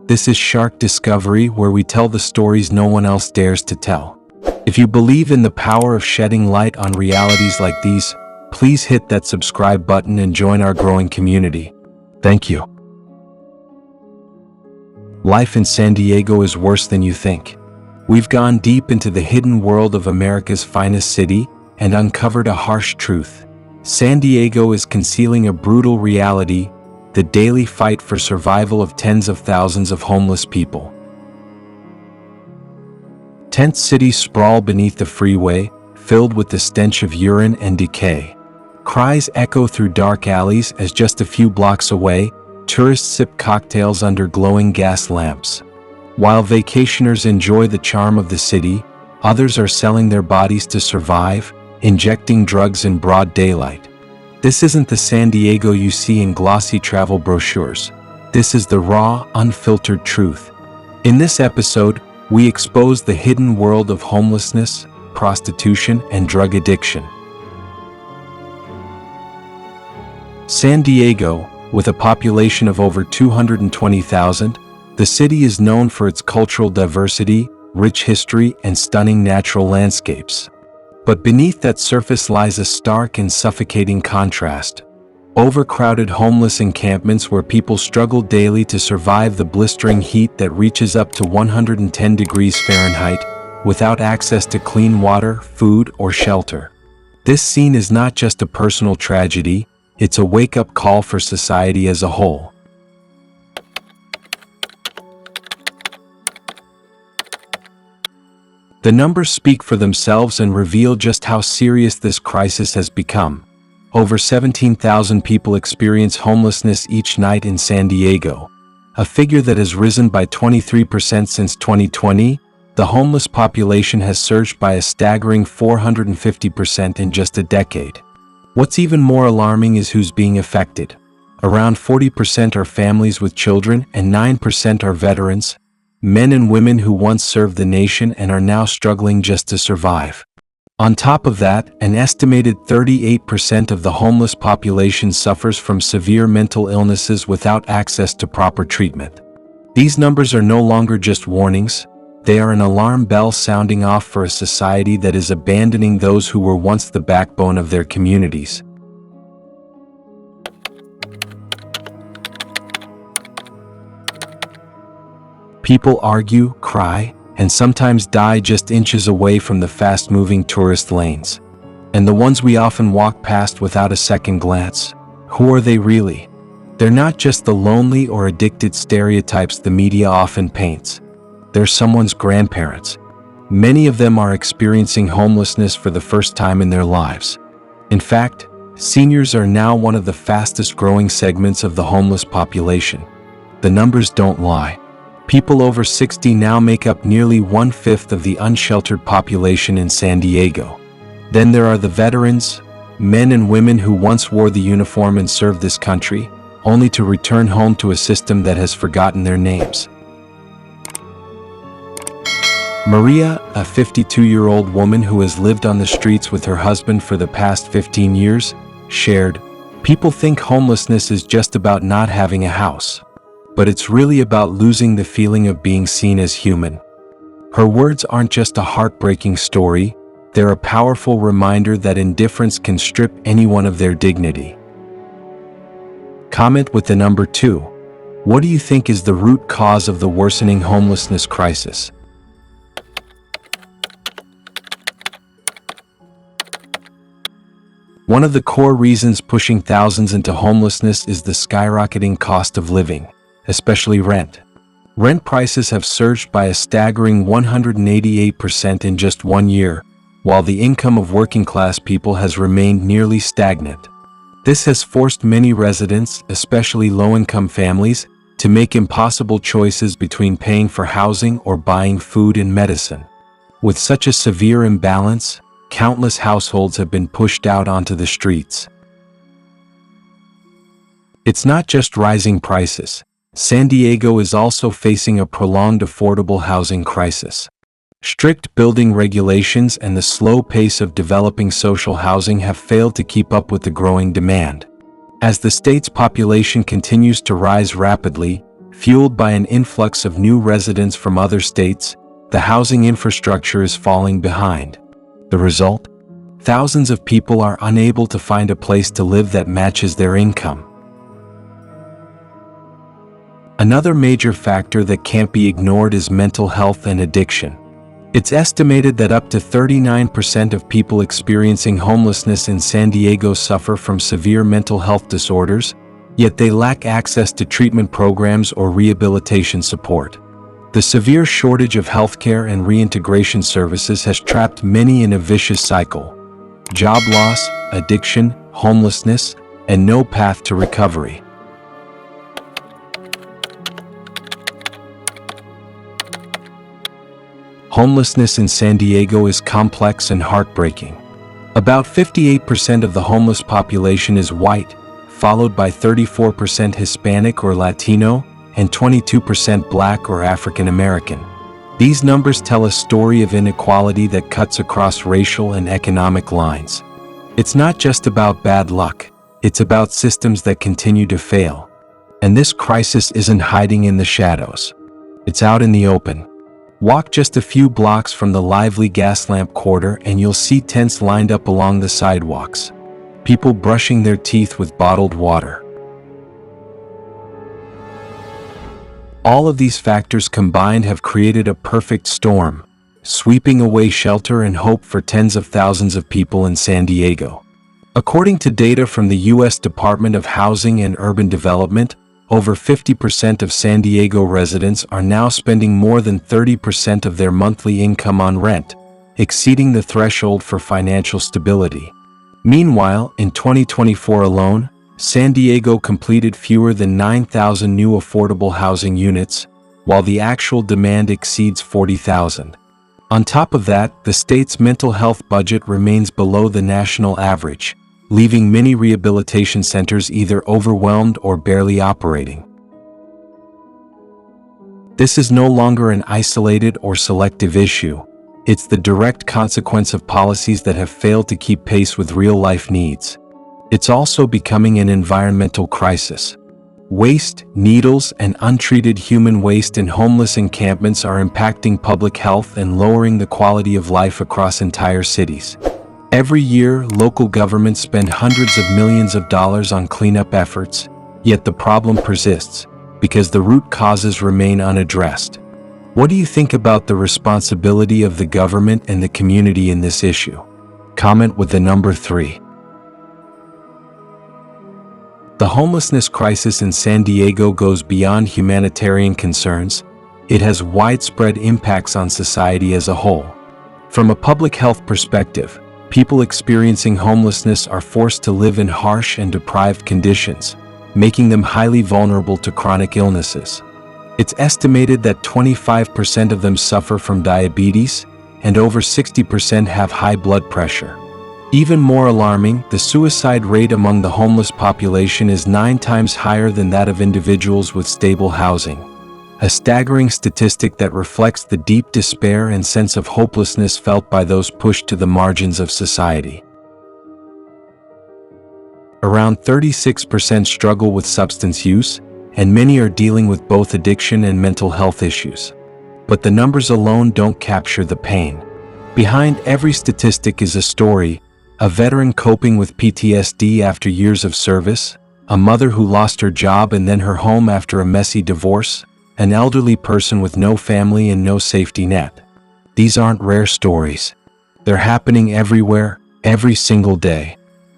This is Shark Discovery, where we tell the stories no one else dares to tell. If you believe in the power of shedding light on realities like these, please hit that subscribe button and join our growing community. Thank you. Life in San Diego is worse than you think. We've gone deep into the hidden world of America's finest city and uncovered a harsh truth. San Diego is concealing a brutal reality, the daily fight for survival of tens of thousands of homeless people. Tent cities sprawl beneath the freeway, filled with the stench of urine and decay. Cries echo through dark alleys as just a few blocks away, tourists sip cocktails under glowing gas lamps. While vacationers enjoy the charm of the city, others are selling their bodies to survive, injecting drugs in broad daylight. This isn't the San Diego you see in glossy travel brochures. This is the raw, unfiltered truth. In this episode, we expose the hidden world of homelessness, prostitution, and drug addiction. San Diego, with a population of over 220,000, the city is known for its cultural diversity, rich history, and stunning natural landscapes. But beneath that surface lies a stark and suffocating contrast. Overcrowded homeless encampments where people struggle daily to survive the blistering heat that reaches up to 110 degrees Fahrenheit, without access to clean water, food, or shelter. This scene is not just a personal tragedy, it's a wake-up call for society as a whole. The numbers speak for themselves and reveal just how serious this crisis has become. Over 17,000 people experience homelessness each night in San Diego, a figure that has risen by 23% since 2020. The homeless population has surged by a staggering 450% in just a decade. What's even more alarming is who's being affected. Around 40% are families with children and 9% are veterans, men and women who once served the nation and are now struggling just to survive. On top of that, an estimated 38% of the homeless population suffers from severe mental illnesses without access to proper treatment. These numbers are no longer just warnings, they are an alarm bell sounding off for a society that is abandoning those who were once the backbone of their communities. People argue, cry, and sometimes die just inches away from the fast-moving tourist lanes. And the ones we often walk past without a second glance, who are they really? They're not just the lonely or addicted stereotypes the media often paints. They're someone's grandparents. Many of them are experiencing homelessness for the first time in their lives. In fact, seniors are now one of the fastest-growing segments of the homeless population. The numbers don't lie. People over 60 now make up nearly 1/5 of the unsheltered population in San Diego. Then there are the veterans, men and women who once wore the uniform and served this country, only to return home to a system that has forgotten their names. Maria, a 52-year-old woman who has lived on the streets with her husband for the past 15 years, shared, "People think homelessness is just about not having a house. But it's really about losing the feeling of being seen as human." Her words aren't just a heartbreaking story, they're a powerful reminder that indifference can strip anyone of their dignity. Comment with the number 2. What do you think is the root cause of the worsening homelessness crisis? One of the core reasons pushing thousands into homelessness is the skyrocketing cost of living, especially rent. Rent prices have surged by a staggering 188% in just 1 year, while the income of working-class people has remained nearly stagnant. This has forced many residents, especially low-income families, to make impossible choices between paying for housing or buying food and medicine. With such a severe imbalance, countless households have been pushed out onto the streets. It's not just rising prices. San Diego is also facing a prolonged affordable housing crisis. Strict building regulations and the slow pace of developing social housing have failed to keep up with the growing demand. As the state's population continues to rise rapidly, Fueled by an influx of new residents from other states, the housing infrastructure is falling behind. The result? Thousands of people are unable to find a place to live that matches their income. Another major factor that can't be ignored is mental health and addiction. It's estimated that up to 39% of people experiencing homelessness in San Diego suffer from severe mental health disorders, yet they lack access to treatment programs or rehabilitation support. The severe shortage of healthcare and reintegration services has trapped many in a vicious cycle: job loss, addiction, homelessness, and no path to recovery. Homelessness in San Diego is complex and heartbreaking. About 58% of the homeless population is white, followed by 34% Hispanic or Latino, and 22% Black or African American. These numbers tell a story of inequality that cuts across racial and economic lines. It's not just about bad luck, it's about systems that continue to fail. And this crisis isn't hiding in the shadows. It's out in the open. Walk just a few blocks from the lively Gaslamp Quarter and you'll see tents lined up along the sidewalks. People brushing their teeth with bottled water. All of these factors combined have created a perfect storm, sweeping away shelter and hope for tens of thousands of people in San Diego. According to data from the U.S. Department of Housing and Urban Development, over 50% of San Diego residents are now spending more than 30% of their monthly income on rent, exceeding the threshold for financial stability. Meanwhile, in 2024 alone, San Diego completed fewer than 9,000 new affordable housing units, while the actual demand exceeds 40,000. On top of that, the state's mental health budget remains below the national average, leaving many rehabilitation centers either overwhelmed or barely operating. This is no longer an isolated or selective issue. It's the direct consequence of policies that have failed to keep pace with real-life needs. It's also becoming an environmental crisis. Waste, needles, and untreated human waste in homeless encampments are impacting public health and lowering the quality of life across entire cities. Every year, local governments spend hundreds of millions of dollars on cleanup efforts, yet the problem persists because the root causes remain unaddressed. What do you think about the responsibility of the government and the community in this issue? Comment with the number 3. The homelessness crisis in San Diego goes beyond humanitarian concerns. It has widespread impacts on society as a whole. From a public health perspective, people experiencing homelessness are forced to live in harsh and deprived conditions, making them highly vulnerable to chronic illnesses. It's estimated that 25% of them suffer from diabetes, and over 60% have high blood pressure. Even more alarming, the suicide rate among the homeless population is 9 times higher than that of individuals with stable housing. A staggering statistic that reflects the deep despair and sense of hopelessness felt by those pushed to the margins of society. Around 36% struggle with substance use, and many are dealing with both addiction and mental health issues. But the numbers alone don't capture the pain. Behind every statistic is a story: a veteran coping with PTSD after years of service, a mother who lost her job and then her home after a messy divorce, an elderly person with no family and no safety net. These aren't rare stories. They're happening everywhere, every single day.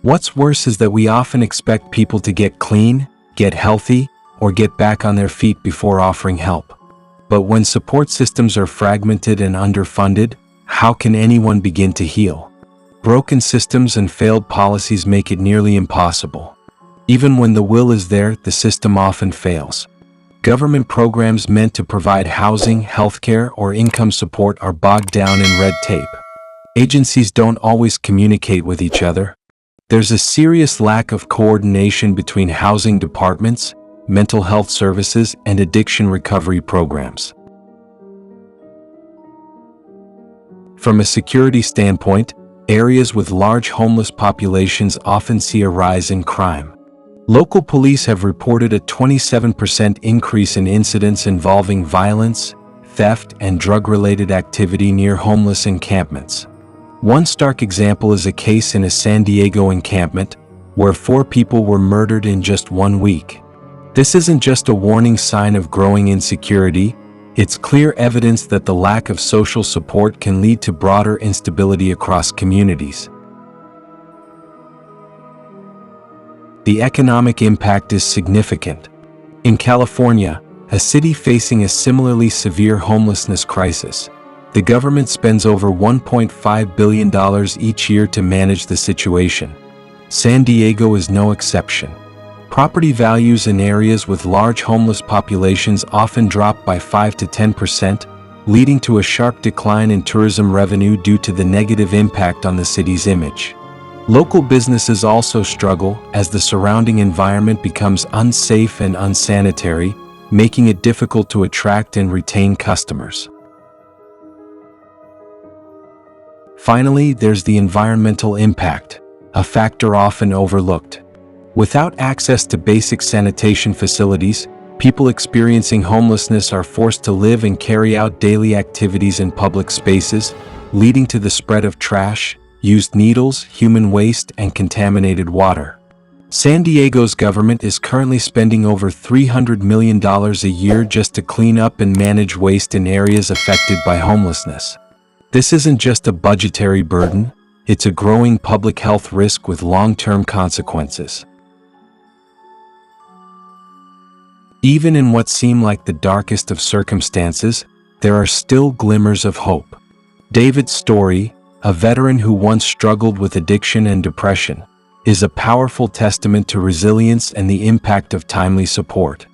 What's worse is that we often expect people to get clean, get healthy, or get back on their feet before offering help. But when support systems are fragmented and underfunded, how can anyone begin to heal? Broken systems and failed policies make it nearly impossible. Even when the will is there, the system often fails. Government programs meant to provide housing, healthcare, or income support are bogged down in red tape. Agencies don't always communicate with each other. There's a serious lack of coordination between housing departments, mental health services, and addiction recovery programs. From a security standpoint, areas with large homeless populations often see a rise in crime. Local police have reported a 27% increase in incidents involving violence, theft, and drug-related activity near homeless encampments. One stark example is a case in a San Diego encampment, where 4 people were murdered in just 1 week. This isn't just a warning sign of growing insecurity, it's clear evidence that the lack of social support can lead to broader instability across communities. The economic impact is significant. In California, a city facing a similarly severe homelessness crisis, the government spends over $1.5 billion each year to manage the situation. San Diego is no exception. Property values in areas with large homeless populations often drop by 5 to 10%, leading to a sharp decline in tourism revenue due to the negative impact on the city's image. Local businesses also struggle as the surrounding environment becomes unsafe and unsanitary, making it difficult to attract and retain customers. Finally, there's the environmental impact, a factor often overlooked. Without access to basic sanitation facilities, people experiencing homelessness are forced to live and carry out daily activities in public spaces, leading to the spread of trash, used needles, human waste, and contaminated water. San Diego's government is currently spending over $300 million a year just to clean up and manage waste in areas affected by homelessness. This isn't just a budgetary burden, it's a growing public health risk with long-term consequences. Even in what seem like the darkest of circumstances, there are still glimmers of hope. David's story, a veteran who once struggled with addiction and depression, is a powerful testament to resilience and the impact of timely support.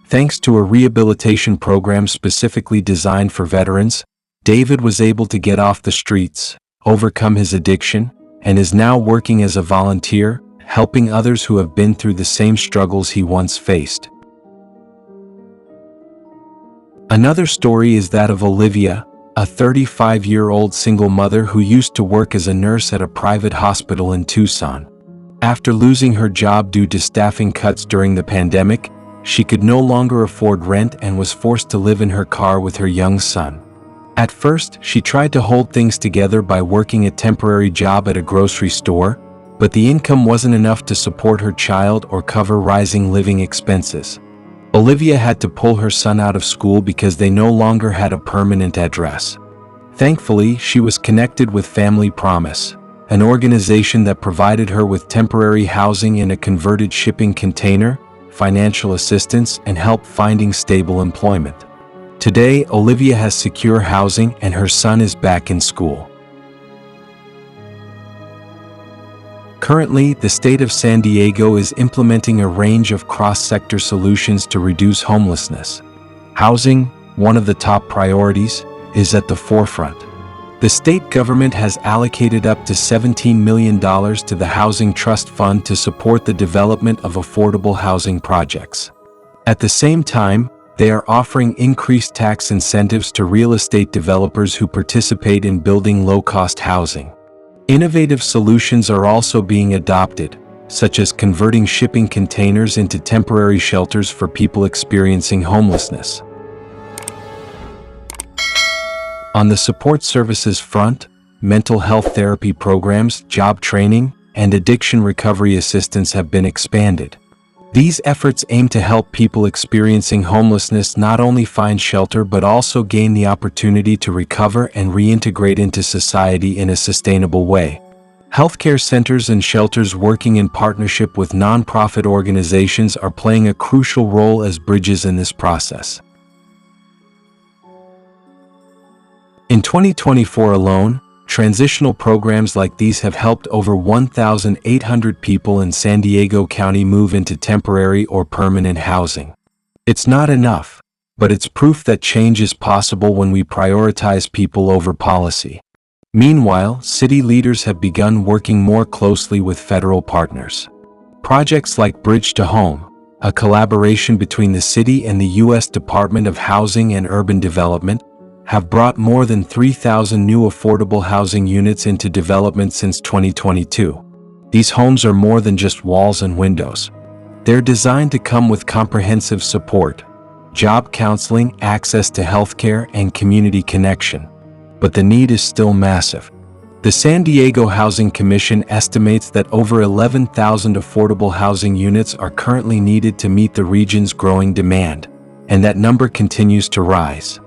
Thanks to a rehabilitation program specifically designed for veterans, David was able to get off the streets, overcome his addiction, and is now working as a volunteer, helping others who have been through the same struggles he once faced. Another story is that of Olivia, a 35-year-old single mother who used to work as a nurse at a private hospital in Tucson. After losing her job due to staffing cuts during the pandemic, she could no longer afford rent and was forced to live in her car with her young son. At first, she tried to hold things together by working a temporary job at a grocery store, but the income wasn't enough to support her child or cover rising living expenses. Olivia had to pull her son out of school because they no longer had a permanent address. Thankfully, she was connected with Family Promise, an organization that provided her with temporary housing in a converted shipping container, financial assistance, and help finding stable employment. Today, Olivia has secure housing and her son is back in school. Currently, the state of San Diego is implementing a range of cross-sector solutions to reduce homelessness. Housing, one of the top priorities, is at the forefront. The state government has allocated up to $17 million to the Housing Trust Fund to support the development of affordable housing projects. At the same time, they are offering increased tax incentives to real estate developers who participate in building low-cost housing. Innovative solutions are also being adopted, such as converting shipping containers into temporary shelters for people experiencing homelessness. On the support services front, mental health therapy programs, job training, and addiction recovery assistance have been expanded. These efforts aim to help people experiencing homelessness not only find shelter but also gain the opportunity to recover and reintegrate into society in a sustainable way. Healthcare centers and shelters working in partnership with nonprofit organizations are playing a crucial role as bridges in this process. In 2024 alone, transitional programs like these have helped over 1,800 people in San Diego County move into temporary or permanent housing. It's not enough, but it's proof that change is possible when we prioritize people over policy. Meanwhile, city leaders have begun working more closely with federal partners. Projects like Bridge to Home, a collaboration between the city and the U.S. Department of Housing and Urban Development, have brought more than 3,000 new affordable housing units into development since 2022. These homes are more than just walls and windows. They're designed to come with comprehensive support, job counseling, access to healthcare, and community connection. But the need is still massive. The San Diego Housing Commission estimates that over 11,000 affordable housing units are currently needed to meet the region's growing demand, and that number continues to rise.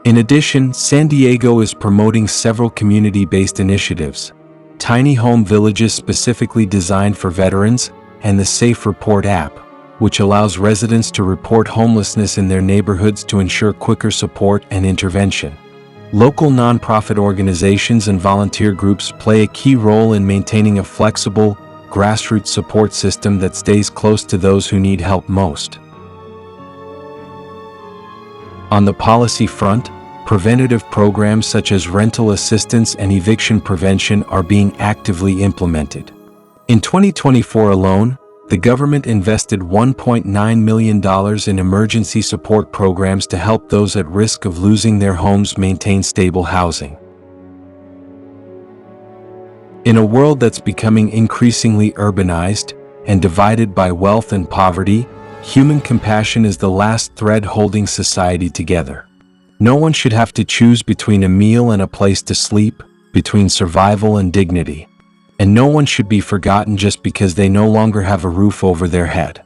In addition, San Diego is promoting several community-based initiatives: tiny home villages specifically designed for veterans, and the Safe Report app, which allows residents to report homelessness in their neighborhoods to ensure quicker support and intervention. Local nonprofit organizations and volunteer groups play a key role in maintaining a flexible, grassroots support system that stays close to those who need help most. On the policy front, preventative programs such as rental assistance and eviction prevention are being actively implemented. In 2024 alone, the government invested $1.9 million in emergency support programs to help those at risk of losing their homes maintain stable housing. In a world that's becoming increasingly urbanized and divided by wealth and poverty, human compassion is the last thread holding society together. No one should have to choose between a meal and a place to sleep, between survival and dignity. And no one should be forgotten just because they no longer have a roof over their head.